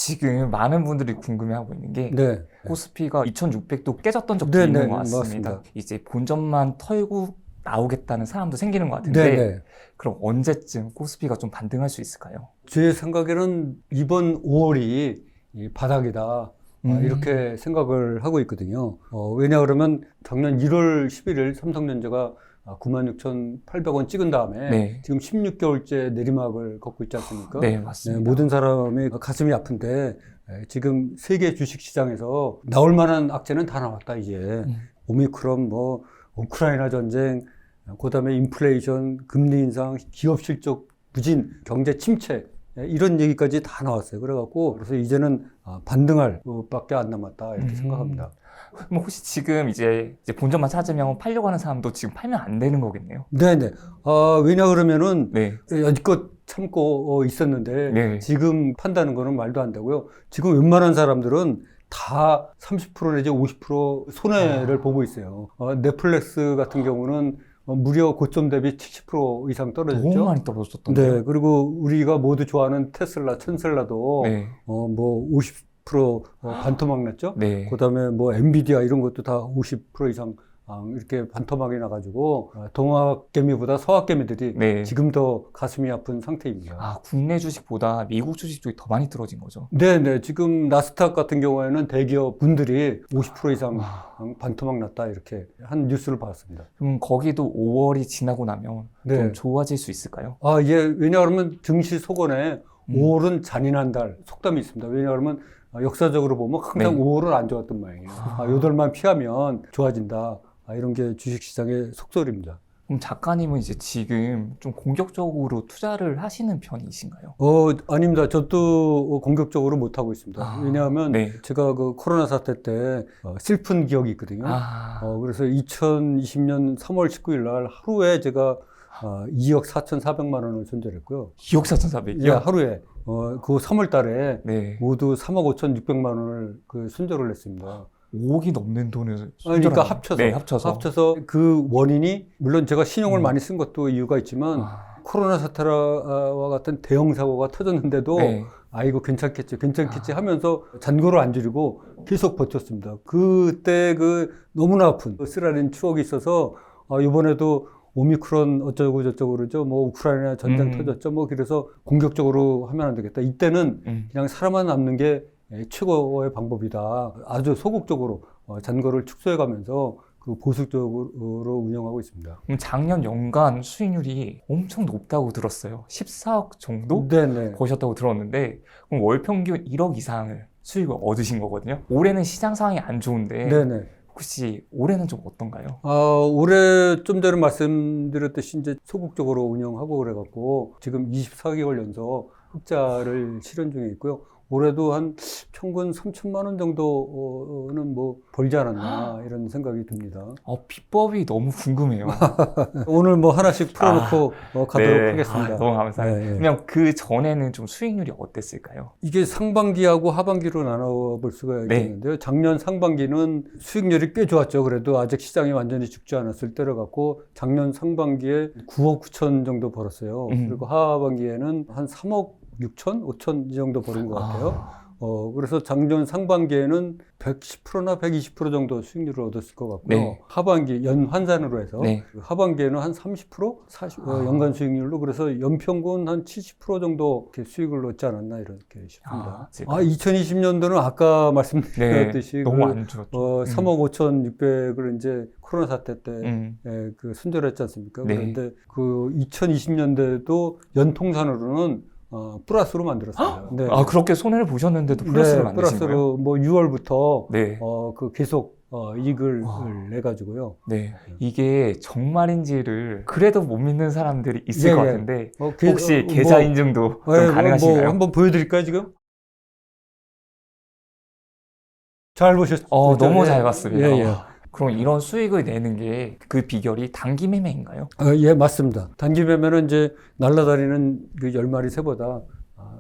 지금 많은 분들이 궁금해하고 있는 게 네. 코스피가 2600도 깨졌던 적도 네, 있는 네, 것 같습니다. 맞습니다. 이제 본전만 털고 나오겠다는 사람도 생기는 것 같은데 네. 그럼 언제쯤 코스피가 좀 반등할 수 있을까요? 제 생각에는 이번 5월이 이 바닥이다. 이렇게 생각을 하고 있거든요. 왜냐 그러면 작년 1월 11일 삼성전자가 96,800원 찍은 다음에 네. 지금 16개월째 내리막을 걷고 있지 않습니까? 네, 맞습니다. 모든 사람이 가슴이 아픈데 지금 세계 주식시장에서 나올 만한 악재는 다 나왔다 이제. 오미크론, 뭐 우크라이나 전쟁, 그다음에 인플레이션, 금리 인상, 기업 실적 부진, 경제 침체 이런 얘기까지 다 나왔어요. 그래서 이제는 반등할 것밖에 안 남았다 이렇게 생각합니다. 그럼 혹시 지금 이제 본전만 찾으면 팔려고 하는 사람도 지금 팔면 안 되는 거겠네요? 네네. 왜냐 그러면은 네. 여지껏 참고 있었는데 네. 지금 판다는 거는 말도 안 되고요. 지금 웬만한 사람들은 다 30% 내지 50% 손해를 보고 있어요. 넷플릭스 같은 경우는 무려 고점 대비 70% 이상 떨어졌죠. 너무 많이 떨어졌던데요? 네. 그리고 우리가 모두 좋아하는 테슬라도 네. 뭐 50% 반토막 났죠. 네. 그다음에 뭐 엔비디아 이런 것도 다 50% 이상 이렇게 반토막이 나가지고 동학개미보다 서학개미들이 네. 지금 더 가슴이 아픈 상태입니다. 국내 주식보다 미국 주식 쪽이 더 많이 떨어진 거죠? 네네. 지금 나스닥 같은 경우에는 대기업 분들이 50% 이상 반토막 났다 이렇게 한 뉴스를 봤습니다. 그럼 거기도 5월이 지나고 나면 네. 좀 좋아질 수 있을까요? 왜냐하면 증시 속언에 5월은 잔인한 달 속담이 있습니다. 왜냐하면 역사적으로 보면 항상 네. 5월은 안 좋았던 모양이에요. 요달만 피하면 좋아진다. 이런 게 주식시장의 속설입니다. 그럼 작가님은 이제 지금 좀 공격적으로 투자를 하시는 편이신가요? 아닙니다. 저도 공격적으로 못하고 있습니다. 왜냐하면 네. 제가 그 코로나 사태 때 슬픈 기억이 있거든요. 그래서 2020년 3월 19일 날 하루에 제가 2억 4,400만 원을 손절했고요. 2억 4,400이요? 예, 하루에. 그 3월 달에 네. 모두 3억 5,600만 원을 손절을 했습니다. 5억이 넘는 돈을 그러니까 합쳐서. 네, 합쳐서 그 원인이, 물론 제가 신용을 많이 쓴 것도 이유가 있지만, 코로나 사태와 같은 대형 사고가 터졌는데도, 네. 이거 괜찮겠지 하면서 잔고를 안 줄이고 계속 버텼습니다. 그때 너무나 아픈 쓰라린 추억이 있어서, 이번에도 오미크론 어쩌고 저쩌고 그러죠. 뭐 우크라이나 전쟁 터졌죠. 뭐 그래서 공격적으로 하면 안 되겠다. 이때는 그냥 살아남는 게 최고의 방법이다. 아주 소극적으로 잔고를 축소해 가면서 보수적으로 운영하고 있습니다. 그럼 작년 연간 수익률이 엄청 높다고 들었어요. 14억 정도 네네. 버셨다고 들었는데 그럼 월 평균 1억 이상을 수익을 얻으신 거거든요. 올해는 시장 상황이 안 좋은데 네네. 혹시 올해는 좀 어떤가요? 올해 좀 전에 말씀드렸듯이 이제 소극적으로 운영하고 그래갖고 지금 24개월 연속 흑자를 실현 중에 있고요. 올해도 한 평균 3천만 원 정도는 뭐 벌지 않았나 이런 생각이 듭니다. 비법이 너무 궁금해요. 오늘 뭐 하나씩 풀어놓고 가도록 네. 하겠습니다. 너무 감사해요. 네. 그러면 그 전에는 좀 수익률이 어땠을까요? 이게 상반기하고 하반기로 나눠볼 수가 있겠는데요. 작년 상반기는 수익률이 꽤 좋았죠. 그래도 아직 시장이 완전히 죽지 않았을 때를 갖고 작년 상반기에 9억 9천 정도 벌었어요. 그리고 하반기에는 한 3억 6천, 5천 이 정도 벌은 것 같아요. 그래서 작년 상반기에는 110%나 120% 정도 수익률을 얻었을 것 같고요. 네. 하반기 연 환산으로 해서 네. 하반기에는 한 30%, 40, 연간 수익률로 그래서 연평균 한 70% 정도 이렇게 수익을 얻지 않았나 이렇게 싶습니다. 2020년도는 아까 말씀드렸듯이 너무 안 좋았죠. 3억 5,600을 이제 코로나 사태 때 손절했지 않습니까? 네. 그런데 2020년대도 연통산으로는 플러스로 만들었습니다. 네. 그렇게 손해를 보셨는데도 플러스를 만드신 거예요? 플러스로 뭐 6월부터 네. 계속 이익을 내가지고요. 네. 이게 정말인지를 그래도 못 믿는 사람들이 있을 것 같은데 혹시 계좌 인증도 좀 가능하신가요? 한번 보여드릴까요 지금? 잘 보셨죠? 너무 잘 봤습니다. 예. 그럼 이런 수익을 내는 게 그 비결이 단기 매매인가요? 예, 맞습니다. 단기 매매는 이제 날아다니는 그 10마리 새보다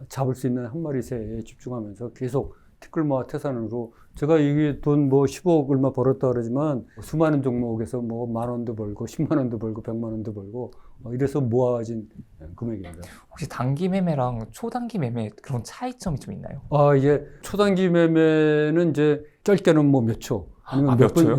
잡을 수 있는 한 마리 새에 집중하면서 계속 티끌모아 태산으로 제가 이게 돈 뭐 10억 얼마 벌었다 그러지만 수많은 종목에서 뭐 10,000원도 벌고 10만 원도 벌고 100만 원도 벌고 이래서 모아진 금액입니다. 혹시 단기 매매랑 초단기 매매 그런 차이점이 좀 있나요? 이게 초단기 매매는 이제 짧게는 뭐 몇 초, 아니면 몇 초요?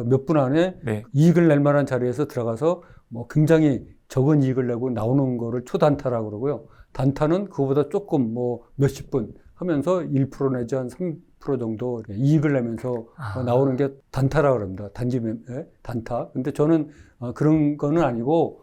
몇 분 안에 네. 이익을 낼 만한 자리에서 들어가서 뭐 굉장히 적은 이익을 내고 나오는 거를 초단타라고 그러고요. 단타는 그거보다 조금 뭐 몇십 분 하면서 1% 내지 한 3% 정도 이익을 내면서 나오는 게 단타라고 합니다. 단기 매매, 단타. 근데 저는 그런 거는 아니고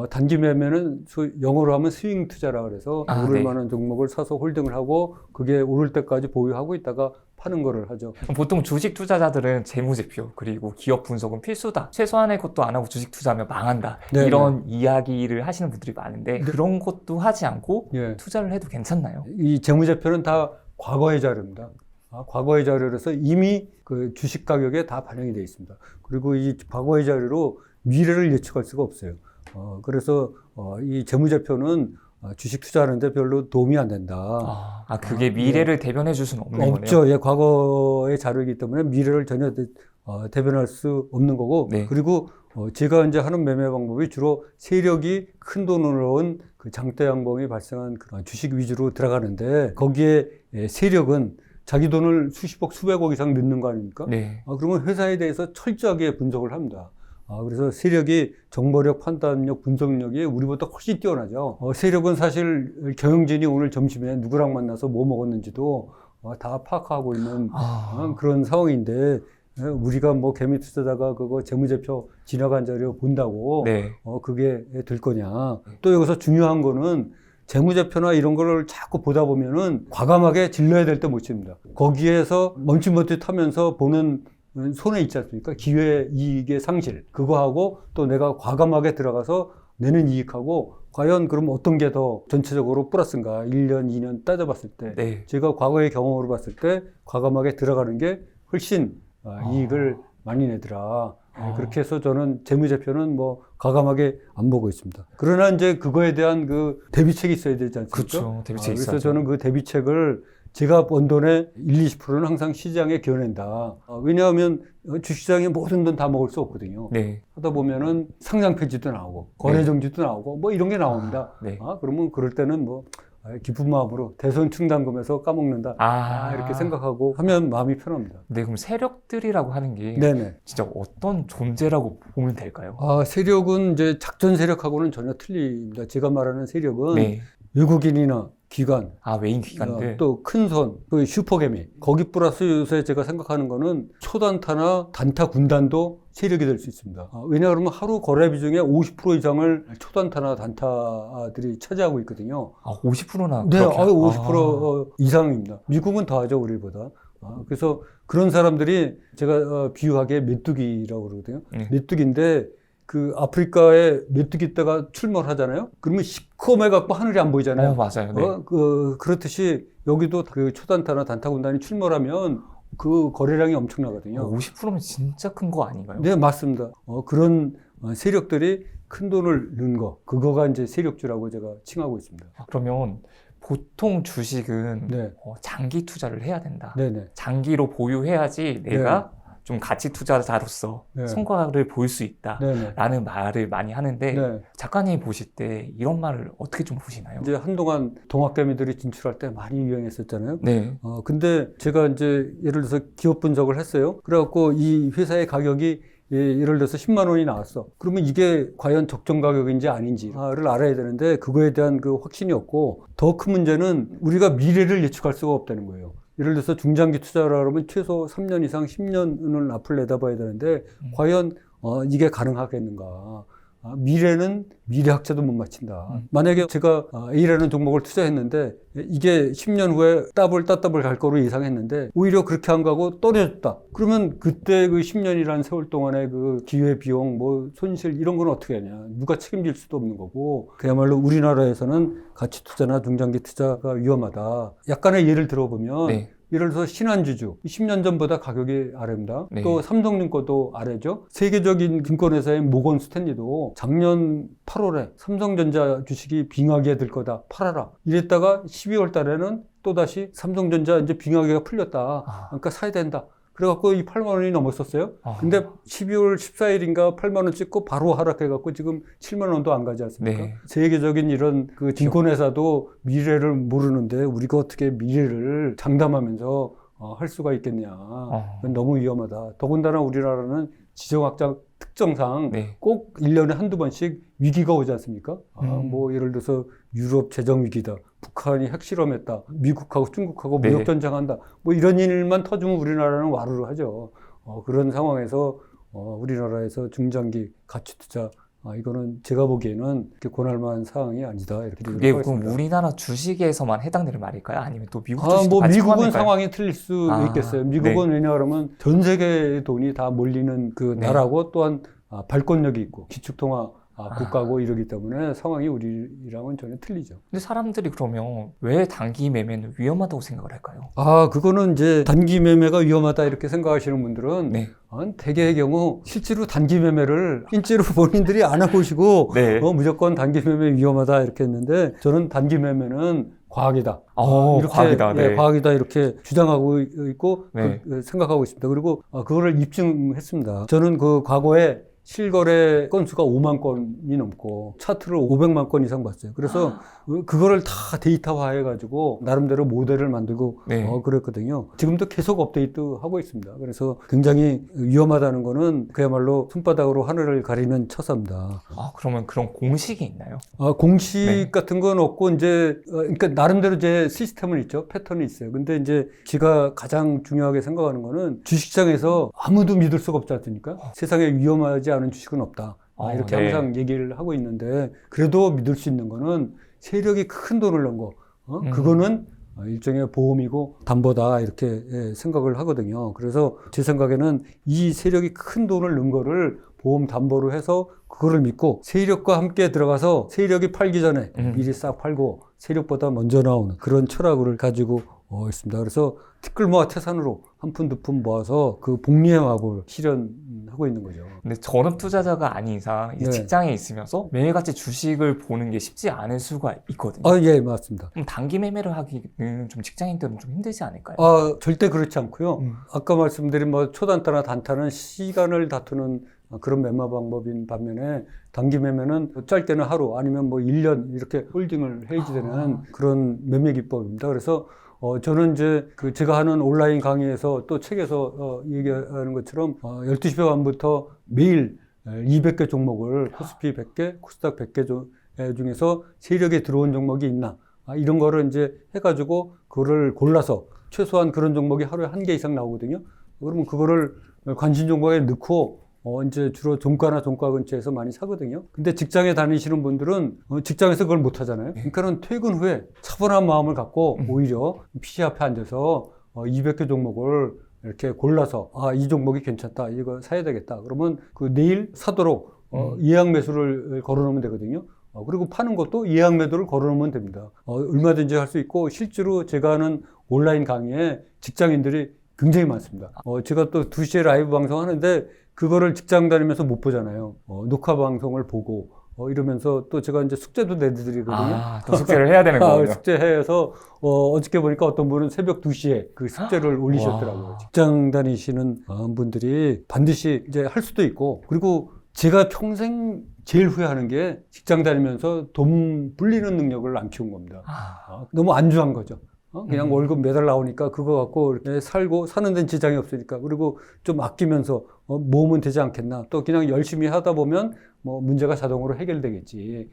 단기 매매는 영어로 하면 스윙 투자라 그래서 오를 네. 만한 종목을 사서 홀딩을 하고 그게 오를 때까지 보유하고 있다가 파는 거를 하죠. 보통 주식 투자자들은 재무제표 그리고 기업 분석은 필수다. 최소한의 것도 안 하고 주식 투자하면 망한다. 네네. 이런 이야기를 하시는 분들이 많은데 그런 것도 하지 않고 예. 투자를 해도 괜찮나요? 이 재무제표는 다 과거의 자료입니다. 과거의 자료라서 이미 그 주식 가격에 다 반영이 되어 있습니다. 그리고 이 과거의 자료로 미래를 예측할 수가 없어요. 그래서 이 재무제표는 주식 투자하는데 별로 도움이 안 된다. 그게 미래를 대변해 줄 수는 없는 거네요? 없죠. 예, 과거의 자료이기 때문에 미래를 전혀 대변할 수 없는 거고. 네. 그리고 제가 이제 하는 매매 방법이 주로 세력이 큰 돈을 넣은 그 장대 양봉이 발생한 그 주식 위주로 들어가는데 거기에 세력은 자기 돈을 수십억, 수백억 이상 넣는 거 아닙니까? 네. 그러면 회사에 대해서 철저하게 분석을 합니다. 그래서 세력이 정보력, 판단력, 분석력이 우리보다 훨씬 뛰어나죠. 세력은 사실 경영진이 오늘 점심에 누구랑 만나서 뭐 먹었는지도 다 파악하고 있는 그런 상황인데 우리가 뭐 개미 투자자가 그거 재무제표 지나간 자료 본다고 네. 그게 될 거냐. 또 여기서 중요한 거는 재무제표나 이런 거를 자꾸 보다 보면은 과감하게 질러야 될 때 못 칩니다. 거기에서 멈칫멈칫하면서 보는 손해 있지 않습니까? 기회 이익의 상실. 그거하고 또 내가 과감하게 들어가서 내는 이익하고 과연 그럼 어떤 게 더 전체적으로 플러스인가? 1년, 2년 따져봤을 때. 네. 제가 과거의 경험으로 봤을 때 과감하게 들어가는 게 훨씬 이익을 많이 내더라. 그렇게 해서 저는 재무제표는 뭐 과감하게 안 보고 있습니다. 그러나 이제 그거에 대한 그 대비책이 있어야 되지 않습니까? 그렇죠. 대비책이 그래서 있어야죠. 저는 그 대비책을 제가 번 돈의 20%는 항상 시장에 겨낸다. 왜냐하면 주시장에 모든 돈 다 먹을 수 없거든요. 네. 하다 보면은 상장 폐지도 나오고 거래정지도 나오고 뭐 이런 게 나옵니다. 네. 그러면 그럴 때는 뭐 기쁜 마음으로 대손 충당금에서 까먹는다. 이렇게 생각하고 하면 마음이 편합니다. 네, 그럼 세력들이라고 하는 게 네네. 진짜 어떤 존재라고 보면 될까요? 세력은 이제 작전 세력하고는 전혀 틀립니다. 제가 말하는 세력은 네. 외국인이나 기관, 외인 기관들. 또 큰손, 그 슈퍼개미. 거기 플러스 요새 제가 생각하는 거는 초단타나 단타 군단도 세력이 될 수 있습니다. 왜냐하면 하루 거래 비중의 50% 이상을 초단타나 단타들이 차지하고 있거든요. 50%나? 네, 50% 이상입니다. 미국은 더 하죠, 우리보다. 그래서 그런 사람들이 제가 비유하기에 메뚜기라고 그러거든요. 메뚜기인데 그 아프리카에 메뚜기 떼가 출몰 하잖아요. 그러면 시커매 갖고 하늘이 안 보이잖아요. 맞아요. 네. 그렇듯이 여기도 그 초단타나 단타 군단이 출몰하면 그 거래량이 엄청나거든요. 50%면 진짜 큰 거 아닌가요? 네, 맞습니다. 그런 세력들이 큰 돈을 넣은 거, 그거가 이제 세력주라고 제가 칭하고 있습니다. 그러면 보통 주식은 네. 장기 투자를 해야 된다. 네네. 장기로 보유해야지 내가 좀 가치 투자자로서 성과를 볼 수 있다. 라는 말을 많이 하는데 작가님이 보실 때 이런 말을 어떻게 좀 보시나요? 이제 한동안 동학개미들이 진출할 때 많이 유행했었잖아요. 네. 근데 제가 이제 예를 들어서 기업 분석을 했어요. 그래갖고 이 회사의 가격이 예를 들어서 10만 원이 나왔어. 그러면 이게 과연 적정 가격인지 아닌지를 알아야 되는데 그거에 대한 그 확신이 없고 더 큰 문제는 우리가 미래를 예측할 수가 없다는 거예요. 예를 들어서 중장기 투자라 그러면 최소 3년 이상 10년을 앞을 내다봐야 되는데 과연 이게 가능하겠는가. 미래는 미래학자도 못 맞힌다. 만약에 제가 A라는 종목을 투자했는데 이게 10년 후에 따블 갈 거로 예상했는데 오히려 그렇게 안 가고 떨어졌다. 그러면 그때 그 10년이라는 세월 동안의 그 기회 비용 뭐 손실 이런 건 어떻게 하냐. 누가 책임질 수도 없는 거고 그야말로 우리나라에서는 가치 투자나 중장기 투자가 위험하다. 약간의 예를 들어보면 예를 들어서 신한지주 10년 전보다 가격이 아래입니다. 네. 또 삼성증 거도 아래죠. 세계적인 증권회사인 모건 스탠리도 작년 8월에 삼성전자 주식이 빙하기에 들 거다 팔아라 이랬다가 12월 달에는 또다시 삼성전자 이제 빙하기가 풀렸다. 그러니까 사야 된다. 그래갖고 이 8만 원이 넘었었어요. 근데 12월 14일인가 8만 원 찍고 바로 하락해갖고 지금 7만 원도 안 가지 않습니까? 네. 세계적인 이런 그 증권회사도 미래를 모르는데 우리가 어떻게 미래를 장담하면서 할 수가 있겠냐. 그건 너무 위험하다. 더군다나 우리나라는 지정학적 특성상 네. 꼭 1년에 한두 번씩 위기가 오지 않습니까? 뭐 예를 들어서 유럽 재정 위기다. 북한이 핵실험했다. 미국하고 중국하고 네. 무역전쟁한다. 뭐 이런 일만 터지면 우리나라는 와르르 하죠. 그런 상황에서 우리나라에서 중장기 가치투자 이거는 제가 보기에는 이렇게 권할만한 사항이 아니다. 이렇게 그게 그럼 하겠습니다. 우리나라 주식에서만 해당되는 말일까요? 아니면 또 미국 주식도 뭐 같이 미국은 포함할까요? 상황이 틀릴 수 있겠어요. 미국은 왜냐 그러면 전 세계의 돈이 다 몰리는 그 네. 나라고 또한 발권력이 있고 기축통화 국가고 이러기 때문에 상황이 우리랑은 전혀 틀리죠. 근데 사람들이 그러면 왜 단기 매매는 위험하다고 생각을 할까요? 그거는 이제 단기 매매가 위험하다 이렇게 생각하시는 분들은 네. 대개의 경우 실제로 단기 매매를 실제로 본인들이 안 해보시고 네. 무조건 단기 매매 위험하다 이렇게 했는데 저는 단기 매매는 과학이다. 이렇게 과학이다. 네. 과학이다 이렇게 주장하고 있고 네. 생각하고 있습니다. 그리고 그거를 입증했습니다. 저는 그 과거에 실거래 건수가 5만 건이 넘고 차트를 500만 건 이상 봤어요. 그래서 그거를 다 데이터화 해가지고 나름대로 모델을 만들고 네. 그랬거든요. 지금도 계속 업데이트하고 있습니다. 그래서 굉장히 위험하다는 거는 그야말로 손바닥으로 하늘을 가리는 처사입니다. 그러면 그런 공식이 있나요? 공식 네. 같은 건 없고 이제 그러니까 나름대로 제 시스템은 있죠. 패턴이 있어요. 근데 이제 제가 가장 중요하게 생각하는 거는 주식시장에서 아무도 믿을 수가 없지 않습니까? 세상에 위험하지 않은 주식은 없다. 이렇게 네. 항상 얘기를 하고 있는데 그래도 믿을 수 있는 거는 세력이 큰 돈을 넣은 거. 그거는 일종의 보험이고 담보다 이렇게 생각을 하거든요. 그래서 제 생각에는 이 세력이 큰 돈을 넣은 거를 보험 담보로 해서 그거를 믿고 세력과 함께 들어가서 세력이 팔기 전에 미리 싹 팔고 세력보다 먼저 나오는 그런 철학을 가지고 있습니다. 그래서 티끌 모아 태산으로 한 푼 두 푼 모아서 그 복리의 마법을 실현하고 있는 거죠. 근데 전업 투자자가 아닌 이상 이제 네. 직장에 있으면서 매일같이 주식을 보는 게 쉽지 않을 수가 있거든요. 예, 맞습니다. 그럼 단기 매매를 하기는 좀 직장인들은 좀 힘들지 않을까요? 절대 그렇지 않고요. 아까 말씀드린 뭐 초단타나 단타는 시간을 다투는 그런 매매 방법인 반면에 단기 매매는 짧게는 하루 아니면 뭐 1년 이렇게 홀딩을 해야지 되는 그런 매매 기법입니다. 그래서 저는 이제 제가 하는 온라인 강의에서 또 책에서 얘기하는 것처럼 12시 반부터 매일 200개 종목을 코스피 100개, 코스닥 100개 중에서 세력에 들어온 종목이 있나 이런 거를 이제 해가지고 그거를 골라서 최소한 그런 종목이 하루에 1개 이상 나오거든요. 그러면 그거를 관심 종목에 넣고 이제 주로 종가나 종가 근처에서 많이 사거든요. 근데 직장에 다니시는 분들은 직장에서 그걸 못 하잖아요. 그러니까는 퇴근 후에 차분한 마음을 갖고 오히려 PC 앞에 앉아서 200개 종목을 이렇게 골라서 이 종목이 괜찮다. 이거 사야 되겠다. 그러면 그 내일 사도록 예약 매수를 걸어놓으면 되거든요. 그리고 파는 것도 예약 매도를 걸어놓으면 됩니다. 얼마든지 할 수 있고 실제로 제가 하는 온라인 강의에 직장인들이 굉장히 많습니다. 제가 또 2시에 라이브 방송하는데 그거를 직장 다니면서 못 보잖아요. 녹화 방송을 보고 이러면서 또 제가 이제 숙제도 내드리거든요. 또 숙제를 해야 되는 거군요. 숙제해서 어저께 보니까 어떤 분은 새벽 2시에 그 숙제를 올리셨더라고요. 직장 다니시는 분들이 반드시 이제 할 수도 있고 그리고 제가 평생 제일 후회하는 게 직장 다니면서 돈 불리는 능력을 안 키운 겁니다. 너무 안주한 거죠. 그냥 월급 매달 나오니까 그거 갖고 이렇게 살고 사는 데는 지장이 없으니까 그리고 좀 아끼면서 모으면 되지 않겠나 또 그냥 열심히 하다 보면 뭐 문제가 자동으로 해결되겠지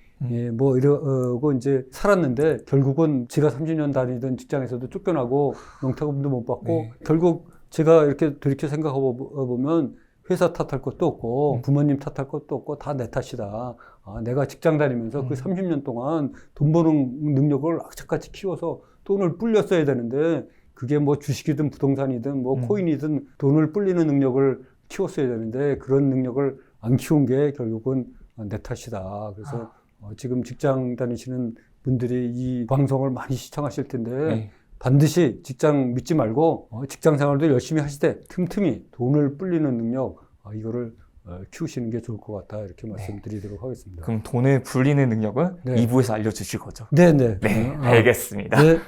뭐 이러고 이제 살았는데 결국은 제가 30년 다니던 직장에서도 쫓겨나고 영탁금도 못 받고 결국 제가 이렇게 돌이켜 생각해 보면 회사 탓할 것도 없고 부모님 탓할 것도 없고 다 내 탓이다. 내가 직장 다니면서 그 30년 동안 돈 버는 능력을 악착같이 키워서 돈을 불렸어야 되는데 그게 뭐 주식이든 부동산이든 뭐 코인이든 돈을 불리는 능력을 키웠어야 되는데 그런 능력을 안 키운 게 결국은 내 탓이다. 그래서 지금 직장 다니시는 분들이 이 방송을 많이 시청하실 텐데 반드시 직장 믿지 말고 직장 생활도 열심히 하시되 틈틈이 돈을 불리는 능력 이거를 키우시는 게 좋을 것 같다 이렇게 말씀드리도록 하겠습니다. 그럼 돈을 불리는 능력은 2부에서 알려주실 거죠? 네네. 네, 알겠습니다. 네.